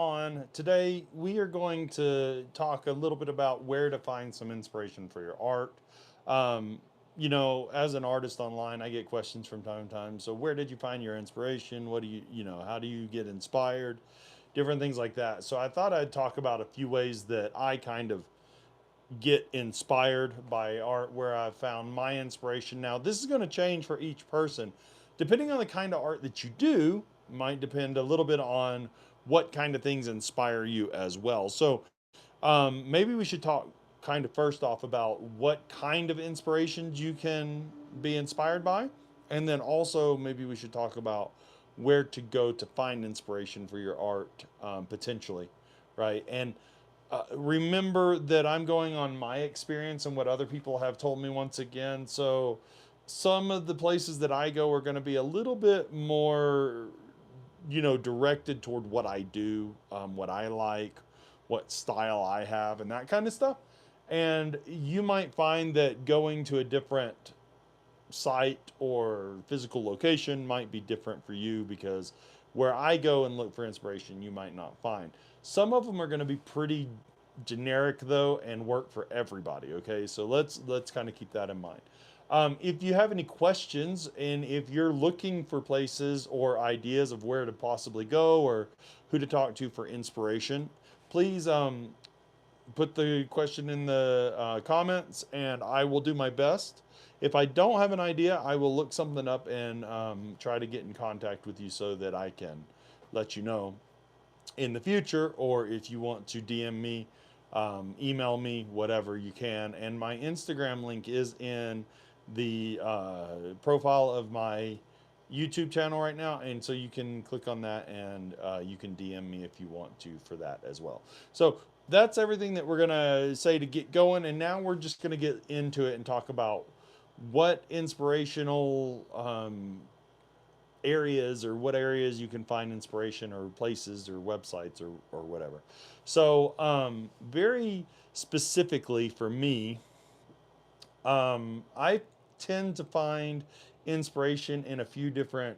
on today, we are going to talk a little bit about where to find some inspiration for your art. Um, as an artist online, I get questions from time to time. So, where did you find your inspiration? What do how do you get inspired? Different things like that. So, I thought I'd talk about a few ways that I kind of get inspired by art, where I've found my inspiration. Now, this is going to change for each person. Depending on the kind of art that you do, might depend a little bit on what kind of things inspire you as well. So, maybe we should talk kind of first off about what kind of inspirations you can be inspired by. And then also, maybe we should talk about where to go to find inspiration for your art potentially, right? And remember that I'm going on my experience and what other people have told me once again. So some of the places that I go are going to be a little bit more, directed toward what I do, what I like, what style I have, and that kind of stuff. And you might find that going to a different site or physical location might be different for you because where I go and look for inspiration, you might not find. Some of them are going to be pretty generic though and work for everybody. Okay, so let's kind of keep that in mind. If you have any questions and if you're looking for places or ideas of where to possibly go or who to talk to for inspiration, please put the question in the comments and I will do my best. If I don't have an idea, I will look something up and try to get in contact with you so that I can let you know in the future. Or if you want to DM me, email me, whatever you can. And my Instagram link is in the profile of my YouTube channel right now, and so you can click on that and you can DM me if you want to for that as well. So that's everything that we're gonna say to get going, and now we're just gonna get into it and talk about what inspirational areas or what areas you can find inspiration or places or websites or whatever. So very specifically for me, I tend to find inspiration in a few different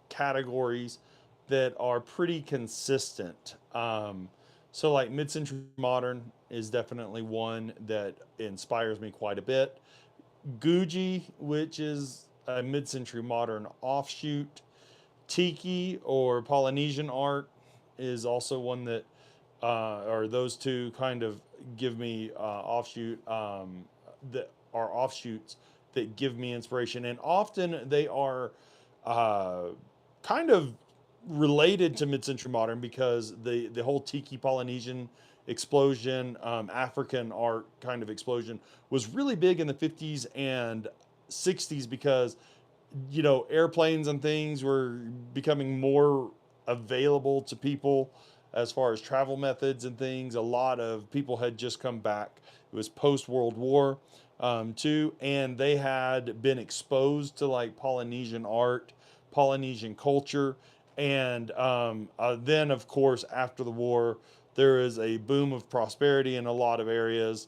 categories that are pretty consistent. So, like mid century modern is definitely one that inspires me quite a bit. Guji, which is a mid century modern offshoot. Tiki or Polynesian art is also one that, or those two kind of give me that are offshoots that give me inspiration, and often they are uh, kind of related to mid-century modern because the whole Tiki Polynesian explosion, African art kind of explosion was really big in the 50s and 60s because airplanes and things were becoming more available to people as far as travel methods and things. A lot of people had just come back. It was post World War too, and they had been exposed to like Polynesian art, Polynesian culture, and then of course after the war, there is a boom of prosperity in a lot of areas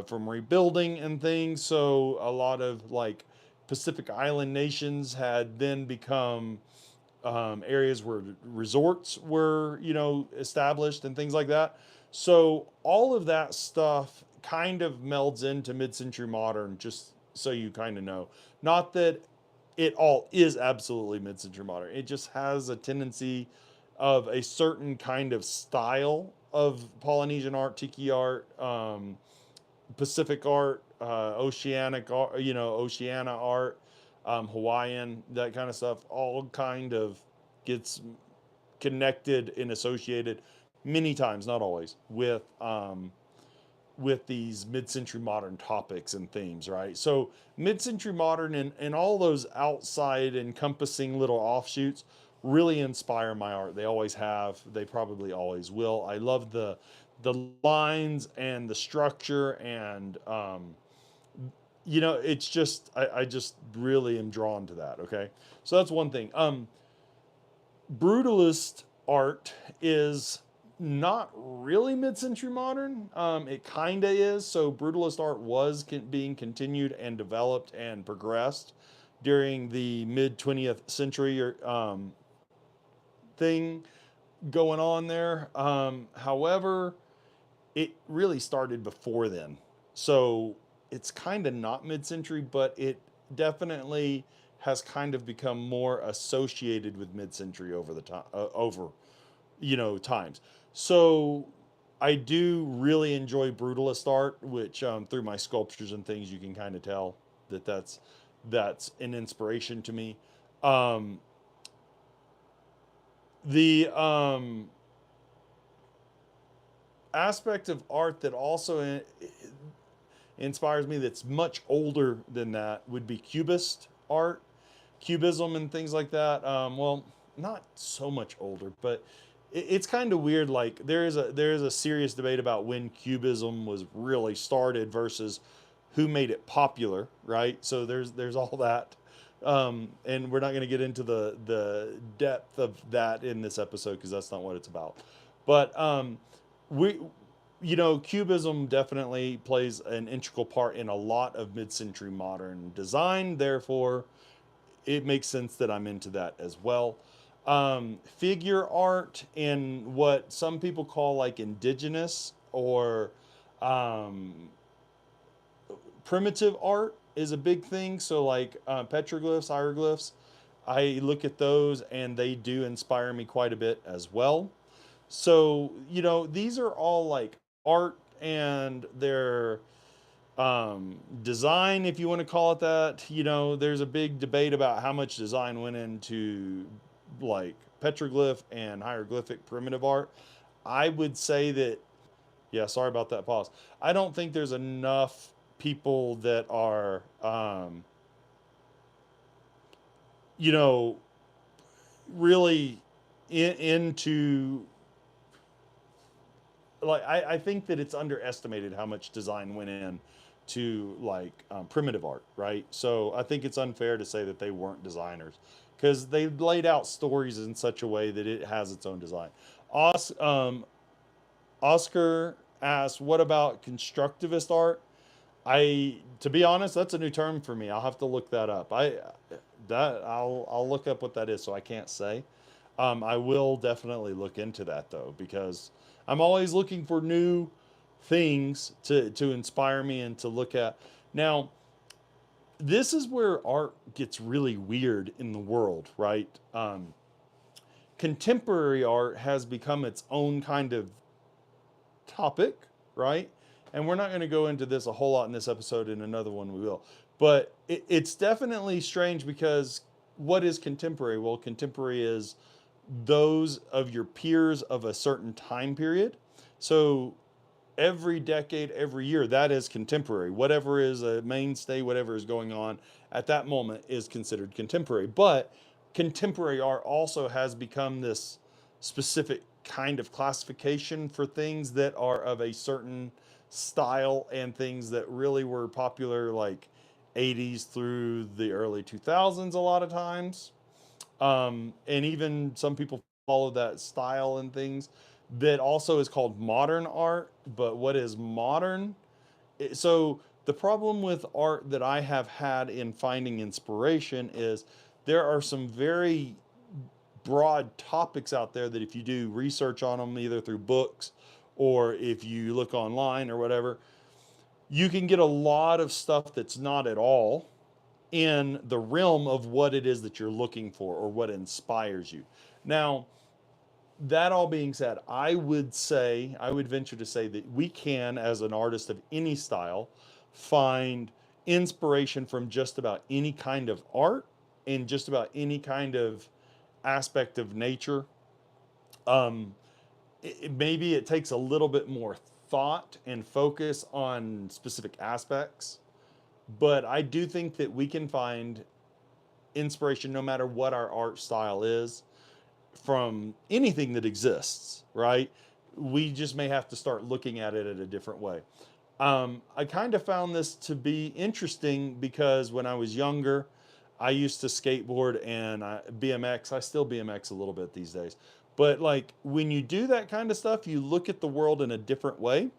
from rebuilding and things. So a lot of like Pacific Island nations had then become areas where resorts were, established and things like that. So all of that stuff kind of melds into mid-century modern, just so you kind of know. Not that it all is absolutely mid-century modern. It just has a tendency of a certain kind of style of Polynesian art, tiki art, Pacific art, oceanic art, Oceania art, Hawaiian, that kind of stuff, all kind of gets connected and associated many times, not always, with these mid-century modern topics and themes, right? So mid-century modern and all those outside encompassing little offshoots really inspire my art. They always have. They probably always will. I love the lines and the structure and it's just I just really am drawn to that. Okay, so that's one thing. Brutalist art is not really mid-century modern. It kind of is. So brutalist art was being continued and developed and progressed during the mid 20th century or thing. going on there. However, it really started before then. So it's kind of not mid-century, but it definitely has kind of become more associated with mid-century over the time, over times. So I do really enjoy brutalist art, which through my sculptures and things you can kind of tell that that's an inspiration to me. Um, the aspect of art that also inspires me that's much older than that would be cubist art, cubism and things like that. Well, not so much older, but it's kind of weird. Like there is a serious debate about when cubism was really started versus who made it popular, right? So there's all that. And we're not going to get into the depth of that in this episode because that's not what it's about. But we cubism definitely plays an integral part in a lot of mid-century modern design. Therefore, it makes sense that I'm into that as well. Figure art and what some people call like indigenous or um, primitive art is a big thing. So, like petroglyphs, hieroglyphs, I look at those and they do inspire me quite a bit as well. So, these are all like art and their design, if you want to call it that. There's a big debate about how much design went into like petroglyph and hieroglyphic primitive art. I would say that, yeah, sorry about that pause. I don't think there's enough people that are, you know, really into like I think that it's underestimated how much design went in to like primitive art, right? So I think it's unfair to say that they weren't designers because they laid out stories in such a way that it has its own design. Oscar asked, "What about constructivist art?" To be honest, that's a new term for me. I'll have to look that up. I'll look up what that is, so I can't say. I will definitely look into that though, because I'm always looking for new things to inspire me and to look at. Now, this is where art gets really weird in the world, right? Contemporary art has become its own kind of topic, right? And we're not going to go into this a whole lot in this episode. In another one, we will. But it's definitely strange because what is contemporary? Well, contemporary is those of your peers of a certain time period. So every decade, every year, that is contemporary. Whatever is a mainstay, whatever is going on at that moment is considered contemporary. But contemporary art also has become this specific kind of classification for things that are of a certain style and things that really were popular like 80s through the early 2000s a lot of times. And even some people follow that style and things that also is called modern art. But what is modern? So the problem with art that I have had in finding inspiration is there are some very broad topics out there that if you do research on them, either through books or if you look online or whatever, you can get a lot of stuff that's not at all in the realm of what it is that you're looking for or what inspires you. Now, that all being said, I would venture to say that we can, as an artist of any style, find inspiration from just about any kind of art and just about any kind of aspect of nature. Um, Maybe it takes a little bit more thought and focus on specific aspects, but I do think that we can find inspiration no matter what our art style is from anything that exists, right? We just may have to start looking at it in a different way. I kind of found this to be interesting because when I was younger, I used to skateboard and BMX. I still BMX a little bit these days. But like when you do that kind of stuff, you look at the world in a different way.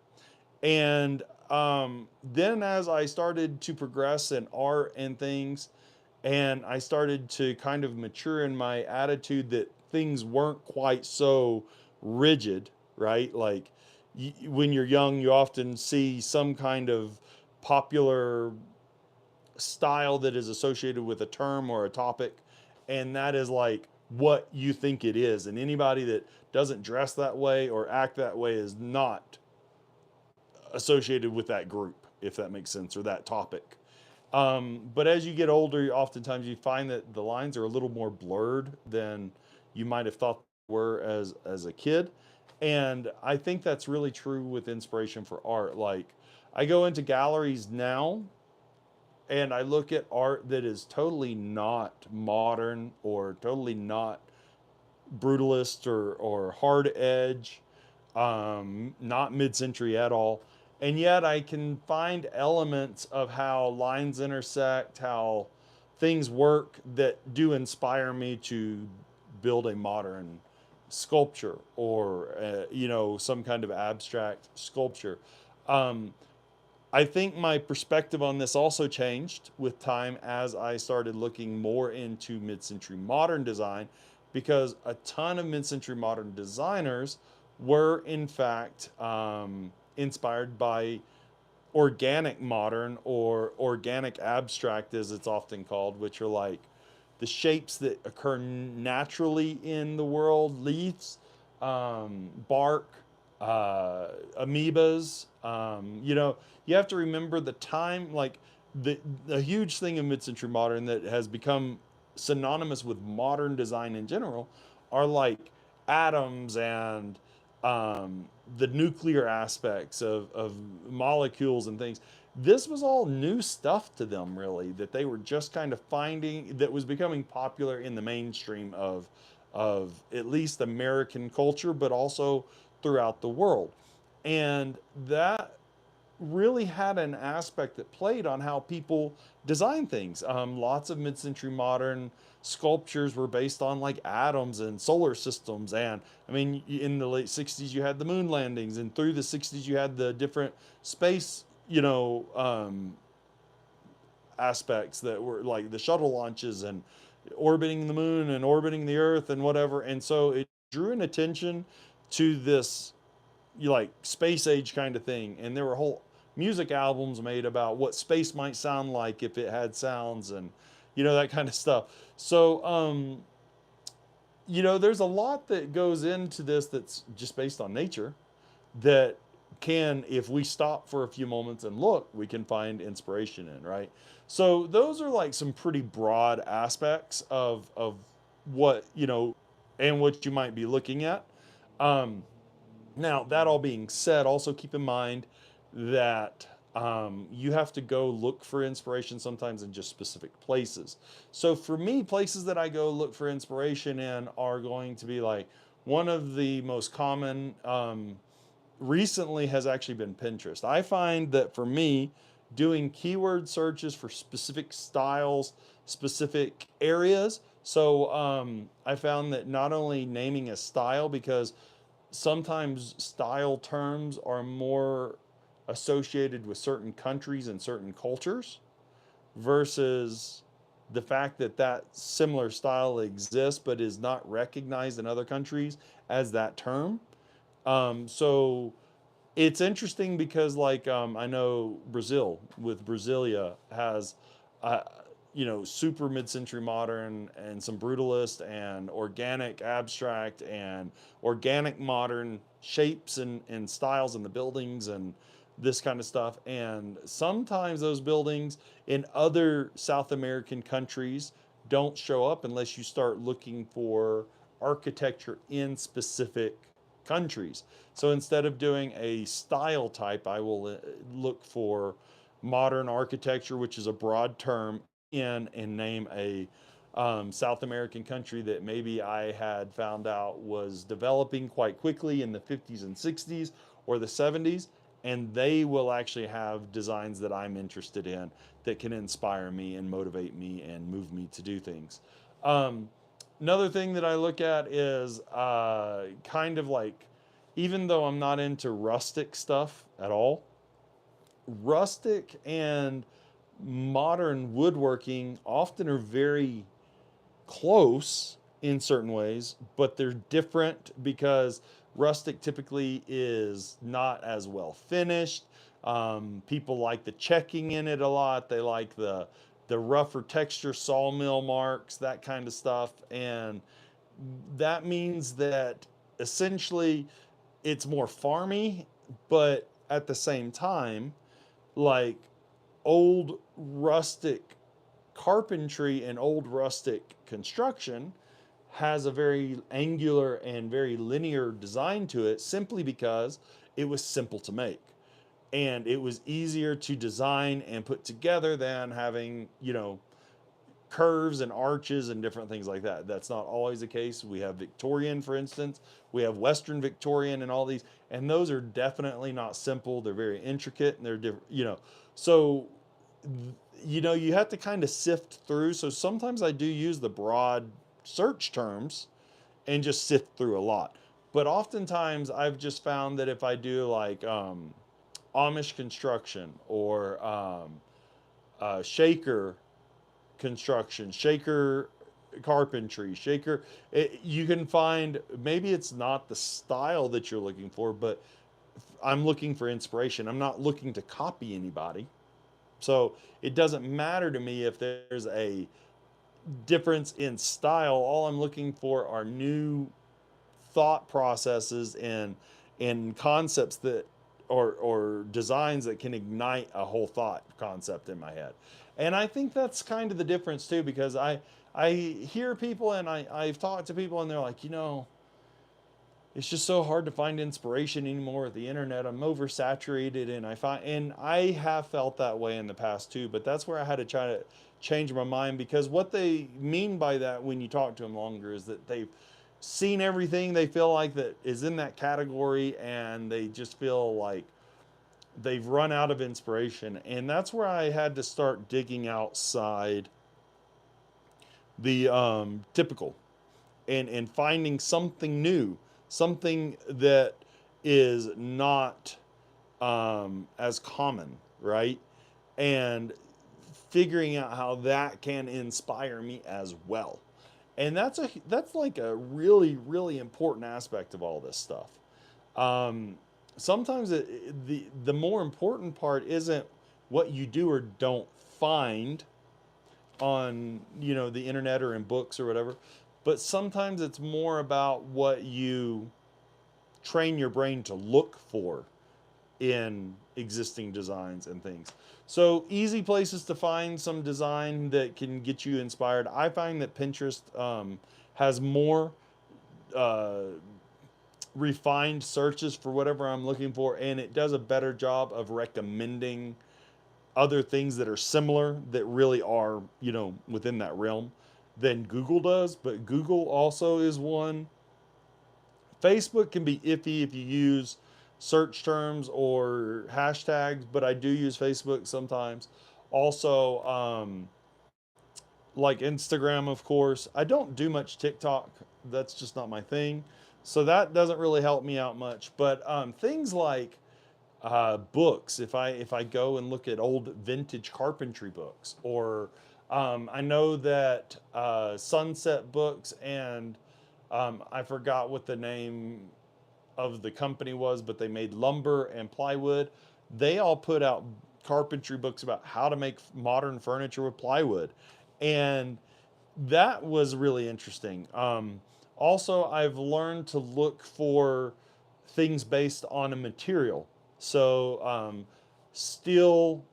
And then as I started to progress in art and things, and I started to kind of mature in my attitude that things weren't quite so rigid, right? Like when you're young, you often see some kind of popular style that is associated with a term or a topic, and that is like what you think it is. And anybody that doesn't dress that way or act that way is not associated with that group, if that makes sense, or that topic. But as you get older, oftentimes you find that the lines are a little more blurred than you might have thought they were as a kid. And I think that's really true with inspiration for art. Like I go into galleries now and I look at art that is totally not modern or totally not brutalist or hard edge, not mid-century at all. And yet I can find elements of how lines intersect, how things work that do inspire me to build a modern sculpture or some kind of abstract sculpture. Um, I think my perspective on this also changed with time as I started looking more into mid century modern design because a ton of mid century modern designers were, in fact, inspired by organic modern or organic abstract, as it's often called, which are like the shapes that occur naturally in the world, leaves, bark, amoebas. You have to remember the time, like the huge thing of mid-century modern that has become synonymous with modern design in general are like atoms and um, the nuclear aspects of molecules and things. This was all new stuff to them, really, that they were just kind of finding that was becoming popular in the mainstream of at least American culture, but also throughout the world. And that really had an aspect that played on how people design things. Lots of mid-century modern sculptures were based on like atoms and solar systems. And I mean, in the late 60s, you had the moon landings, and through the 60s, you had the different space, aspects that were like the shuttle launches and orbiting the moon and orbiting the earth and whatever. And so it drew an attention to this like space age kind of thing. And there were whole music albums made about what space might sound like if it had sounds and that kind of stuff. So there's a lot that goes into this that's just based on nature that can, if we stop for a few moments and look, we can find inspiration in, right? So those are like some pretty broad aspects of what, and what you might be looking at. Um, Now, that all being said, also keep in mind that you have to go look for inspiration sometimes in just specific places. So for me, places that I go look for inspiration in are going to be like one of the most common recently has actually been Pinterest. I find that for me, doing keyword searches for specific styles, specific areas. So I found that not only naming a style, because sometimes style terms are more associated with certain countries and certain cultures versus the fact that that similar style exists but is not recognized in other countries as that term. So it's interesting because like I know Brazil with Brasilia has uh, super mid-century modern and some brutalist and organic abstract and organic modern shapes and styles in the buildings and this kind of stuff. And sometimes those buildings in other South American countries don't show up unless you start looking for architecture in specific countries. So instead of doing a style type, I will look for modern architecture, which is a broad term, in and name a South American country that maybe I had found out was developing quite quickly in the 50s and 60s or the 70s. And they will actually have designs that I'm interested in that can inspire me and motivate me and move me to do things. Um, Another thing that I look at is kind of like, even though I'm not into rustic stuff at all, rustic and modern woodworking often are very close in certain ways, but they're different because rustic typically is not as well finished. People like the checking in it a lot. They like the rougher texture, sawmill marks, that kind of stuff, and that means that essentially it's more farmy, but at the same time, like old rustic carpentry and old rustic construction has a very angular and very linear design to it simply because it was simple to make and it was easier to design and put together than having, curves and arches and different things like that. That's not always the case. We have Victorian, for instance, we have Western Victorian and all these, and those are definitely not simple. They're very intricate and they're different, So, you have to kind of sift through. So sometimes I do use the broad search terms and just sift through a lot. But oftentimes I've just found that if I do like Amish construction or shaker construction, shaker carpentry, you can find maybe it's not the style that you're looking for, but I'm looking for inspiration. I'm not looking to copy anybody. So it doesn't matter to me if there's a difference in style. All I'm looking for are new thought processes and concepts that or designs that can ignite a whole thought concept in my head. And I think that's kind of the difference too, because I hear people and I've talked to people and they're like, it's just so hard to find inspiration anymore with the internet. I'm oversaturated, and I have felt that way in the past too. But that's where I had to try to change my mind, because what they mean by that when you talk to them longer is that they've seen everything they feel like that is in that category, and they just feel like they've run out of inspiration. And that's where I had to start digging outside the typical and finding something new, something that is not as common, right? And figuring out how that can inspire me as well. And that's like a really really important aspect of all this stuff. Um, Sometimes the more important part isn't what you do or don't find on the internet or in books or whatever, but sometimes it's more about what you train your brain to look for in existing designs and things. So easy places to find some design that can get you inspired. I find that Pinterest has more uh, refined searches for whatever I'm looking for, and it does a better job of recommending other things that are similar that really are, within that realm than Google does. But Google also is one. Facebook can be iffy if you use search terms or hashtags, but I do use Facebook sometimes. Also, like Instagram, of course. I don't do much TikTok. That's just not my thing. So that doesn't really help me out much. But things like books, if I go and look at old vintage carpentry books, or I know that Sunset Books and I forgot what the name of the company was, but they made lumber and plywood. They all put out carpentry books about how to make modern furniture with plywood, and that was really interesting. Also, I've learned to look for things based on a material. So, steel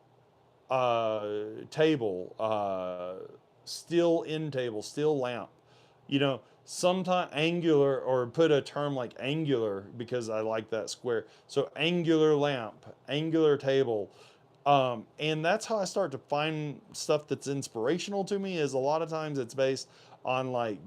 table, steel end table, steel lamp. Sometimes angular, or put a term like angular because I like that square. So angular lamp, angular table. And that's how I start to find stuff that's inspirational to me. Is a lot of times it's based on like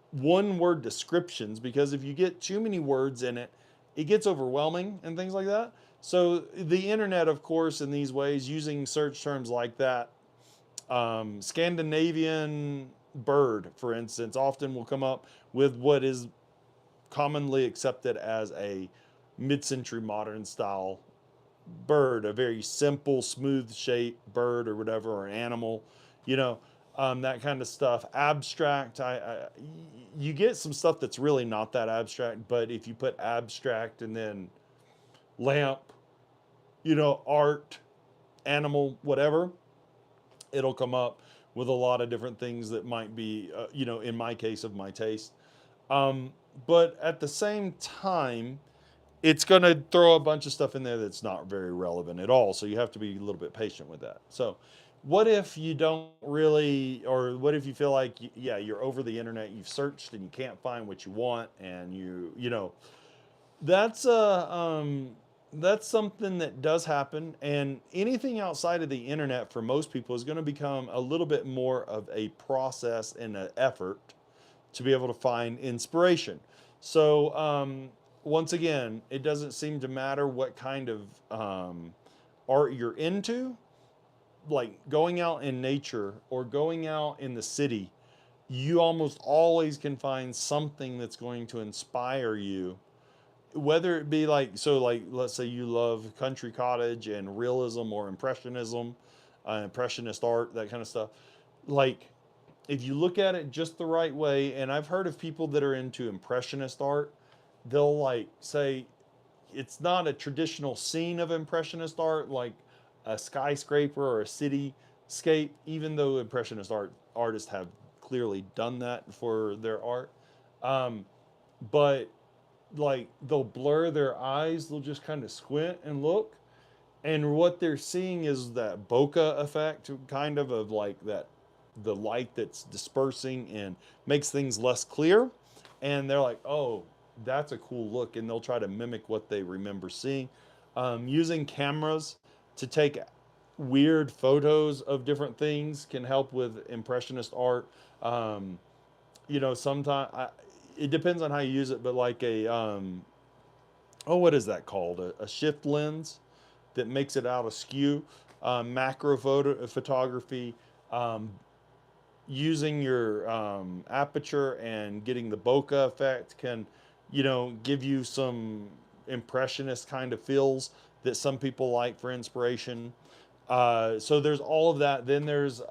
one word descriptions, because if you get too many words in it, it gets overwhelming and things like that. So the internet, of course, in these ways, using search terms like that, Scandinavian bird, for instance, often will come up with what is commonly accepted as a mid-century modern style bird, a very simple, smooth shaped bird or whatever, or an animal, you know. that kind of stuff. Abstract, you get some stuff that's really not that abstract, but if you put abstract and then lamp, art, animal, whatever, it'll come up with a lot of different things that might be, in my case, of my taste. Um, but at the same time, it's going to throw a bunch of stuff in there that's not very relevant at all. So you have to be a little bit patient with that. So, what if you don't really, or what if you feel like, yeah, you're over the internet, you've searched and you can't find what you want, and that's that's something that does happen, and anything outside of the internet for most people is going to become a little bit more of a process and an effort to be able to find inspiration. So, once again, it doesn't seem to matter what kind of art you're into. Like going out in nature or going out in the city, you almost always can find something that's going to inspire you. Whether it be like, so like, let's say you love country cottage and realism or impressionism, impressionist art, that kind of stuff. Like, if you look at it just the right way, and I've heard of people that are into impressionist art, they'll like say it's not a traditional scene of impressionist art like a skyscraper or a cityscape, even though impressionist artists have clearly done that for their art. Um, but like they'll blur their eyes, they'll just kind of squint and look, and what they're seeing is that bokeh effect, kind of like that, the light that's dispersing and makes things less clear. And they're like, oh, that's a cool look, and they'll try to mimic what they remember seeing. Using cameras to take weird photos of different things can help with impressionist art. Sometimes it depends on how you use it, but like what is that called? A shift lens that makes it out askew. Macro photography, um, using your aperture and getting the bokeh effect can, give you some impressionist kind of feels that some people like for inspiration. So there's all of that. Then there's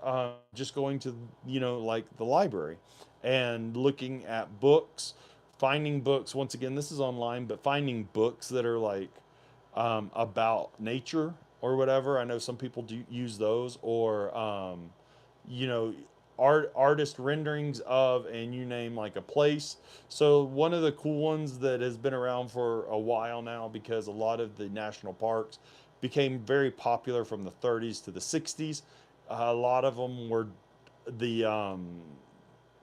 just going to, like the library and looking at books, finding books. Once again, this is online, but finding books that are like about nature or whatever. I know some people do use those, or you know, artist renderings of, and you name like a place. So one of the cool ones that has been around for a while now, because a lot of the national parks became very popular from the 30s to the 60s. A lot of them were the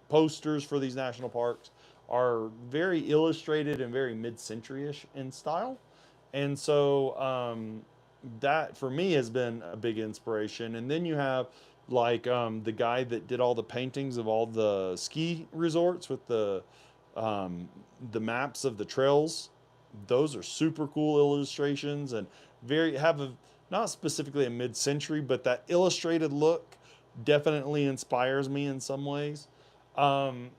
posters for these national parks are very illustrated and very mid-century-ish in style. And so that for me has been a big inspiration. And then you have like the guy that did all the paintings of all the ski resorts with the maps of the trails. Those are super cool illustrations, and very have a, not specifically a mid-century, but that illustrated look definitely inspires me in some ways. Um,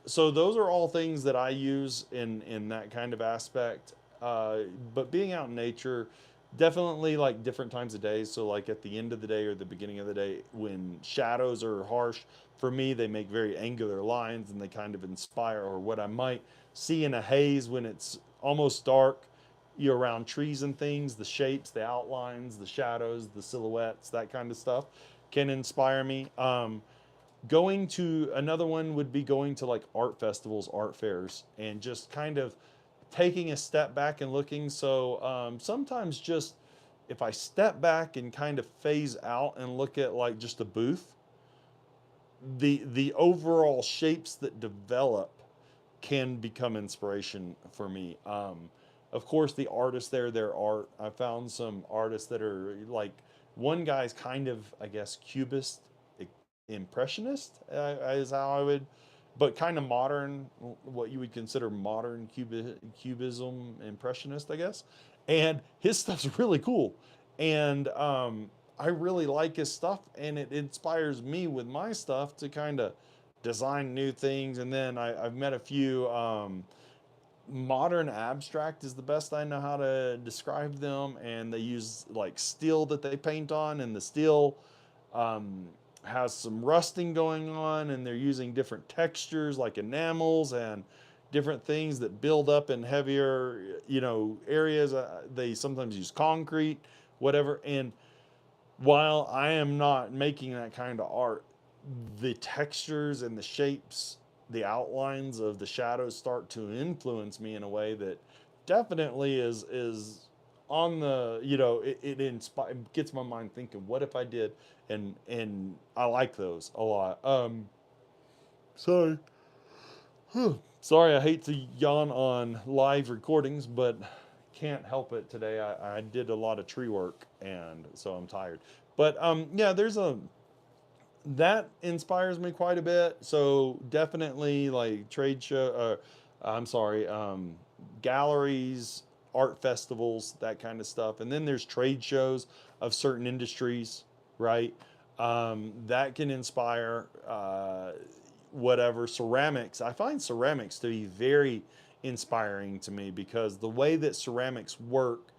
so those are all things that I use in that kind of aspect. But being out in nature, definitely like different times of day. So like at the end of the day or the beginning of the day, when shadows are harsh, for me they make very angular lines and they kind of inspire. Or what I might see in a haze when it's almost dark, around trees and things, the shapes, the outlines, the shadows, the silhouettes, that kind of stuff can inspire me. Going to another one would be going to like art festivals, art fairs, and just kind of taking a step back and looking. So sometimes just if I step back and kind of phase out and look at like just a booth, the overall shapes that develop can become inspiration for me. Of course, the artists there, their art. I found some artists that are like, one guy's kind of, I guess, cubist, impressionist, is how I would, but kind of modern, what you would consider modern cubism, impressionist, I guess. And his stuff's really cool, and I really like his stuff, and it inspires me with my stuff to kind of design new things. And then I've met a few. Modern abstract is the best I know how to describe them, and they use like steel that they paint on, and the steel um, has some rusting going on, and they're using different textures like enamels and different things that build up in heavier, areas. They sometimes use concrete, whatever. And while I am not making that kind of art, the textures and the shapes, the outlines of the shadows start to influence me in a way that definitely is on the, gets my mind thinking, what if I did? And I like those a lot. Sorry, sorry, I hate to yawn on live recordings, but can't help it today. I did a lot of tree work, and so I'm tired. But yeah, there's a that inspires me quite a bit. So definitely like trade show. I'm sorry, galleries, art festivals, that kind of stuff. And then there's trade shows of certain industries, right? That can inspire whatever. Ceramics. I find ceramics to be very inspiring to me because the way that ceramics work,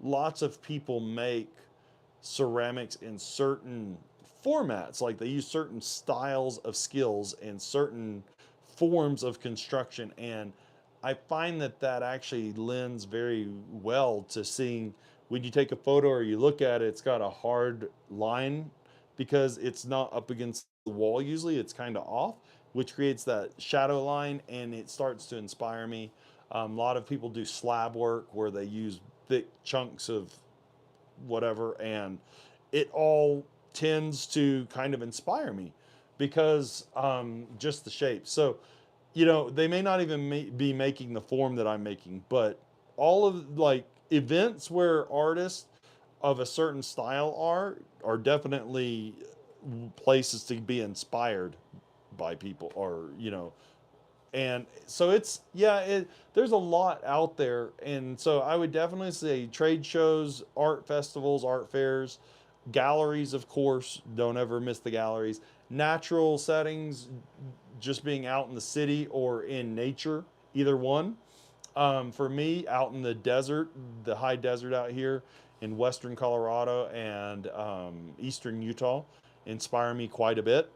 lots of people make ceramics in certain formats. Like they use certain styles of skills and certain forms of construction. And I find that that actually lends very well to seeing when you take a photo or you look at it, it's got a hard line because it's not up against the wall usually, it's kind of off, which creates that shadow line and it starts to inspire me. A lot of people do slab work where they use thick chunks of whatever, and it all tends to kind of inspire me because just the shape. So, they may not even be making the form that I'm making, but all of like events where artists of a certain style are definitely places to be inspired by people, or and so it's, yeah, there's a lot out there. And so I would definitely say trade shows, art festivals, art fairs, galleries, of course, don't ever miss the galleries, natural settings, just being out in the city or in nature, either one. For me, out in the desert, the high desert out here in western Colorado and eastern Utah inspire me quite a bit.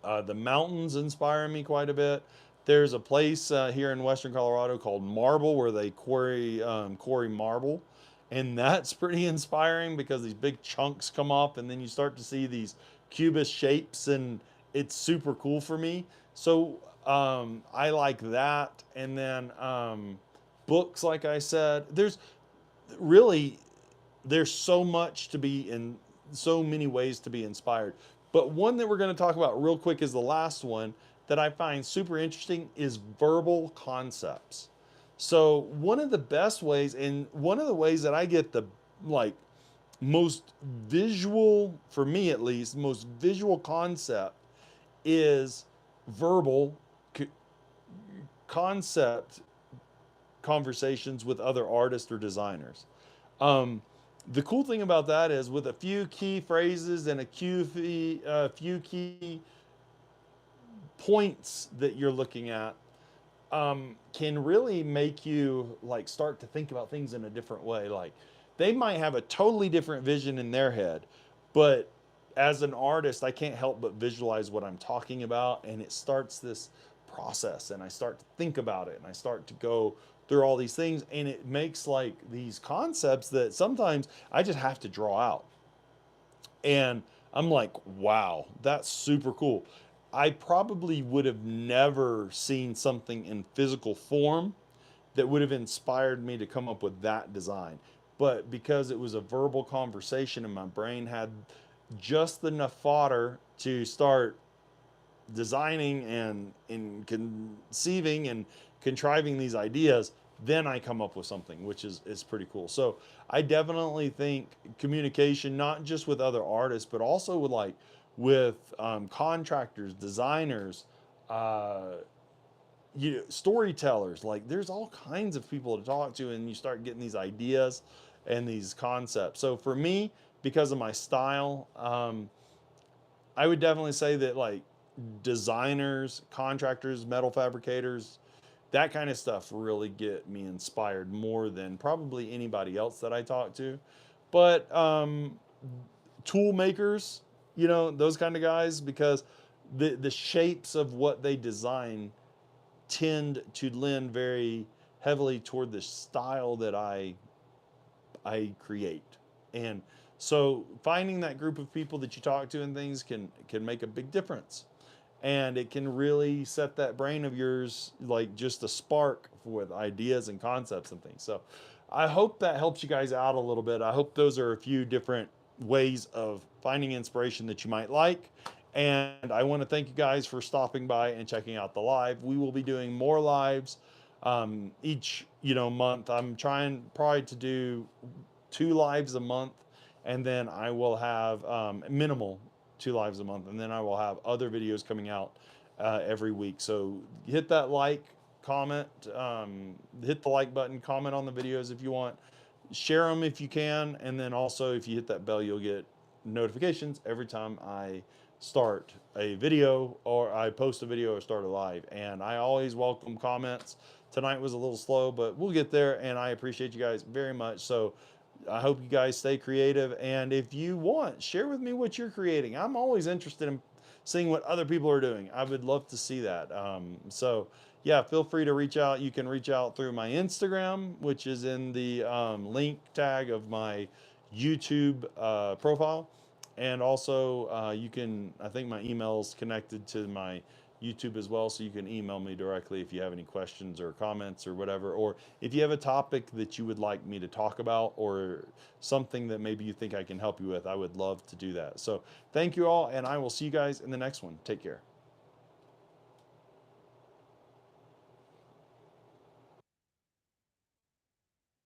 The mountains inspire me quite a bit. There's a place here in western Colorado called Marble where they quarry marble, and that's pretty inspiring because these big chunks come off, and then you start to see these cubist shapes, and it's super cool for me. So I like that, and then books, like I said, really there's so much to be in, so many ways to be inspired. But one that we're going to talk about real quick is the last one that I find super interesting is verbal concepts. So one of the best ways, and one of the ways that I get the like most visual, for me at least, most visual concept is verbal concept conversations with other artists or designers. Um, the cool thing about that is with a few key phrases and few key points that you're looking at, can really make you like start to think about things in a different way. Like they might have a totally different vision in their head, but as an artist, I can't help but visualize what I'm talking about, and it starts this process, and I start to think about it, and I start to go through all these things, and it makes like these concepts that sometimes I just have to draw out. And I'm like, wow, that's super cool. I probably would have never seen something in physical form that would have inspired me to come up with that design. But because it was a verbal conversation and my brain had just enough fodder to start designing and conceiving and contriving these ideas, then I come up with something, which is pretty cool. So I definitely think communication, not just with other artists, but also with contractors, designers, uh, storytellers. Like there's all kinds of people to talk to, and you start getting these ideas and these concepts. So for me, because of my style, I would definitely say that like designers, contractors, metal fabricators, that kind of stuff really get me inspired more than probably anybody else that I talk to. But tool makers, you know, those kind of guys, because the shapes of what they design tend to lend very heavily toward the style that I create. And so finding that group of people that you talk to and things can make a big difference. And it can really set that brain of yours like just a spark with ideas and concepts and things. So I hope that helps you guys out a little bit. I hope those are a few different ways of finding inspiration that you might like. And I want to thank you guys for stopping by and checking out the live. We will be doing more lives each, you know, month. I'm trying probably to do 2 lives a month, and then I will have minimal 2 lives a month, and then I will have other videos coming out every week. So hit that like, comment, hit the like button, comment on the videos if you want, share them if you can, and then also if you hit that bell, you'll get notifications every time I start a video or I post a video or start a live. And I always welcome comments. Tonight was a little slow, but we'll get there, and I appreciate you guys very much. So I hope you guys stay creative, and if you want, share with me what you're creating. I'm always interested in seeing what other people are doing. I would love to see that. So yeah, feel free to reach out. You can reach out through my Instagram, which is in the link tag of my YouTube profile. And also you can, I think my email is connected to my YouTube as well, so you can email me directly if you have any questions or comments or whatever, or if you have a topic that you would like me to talk about or something that maybe you think I can help you with. I would love to do that. So thank you all, and I will see you guys in the next one. Take care.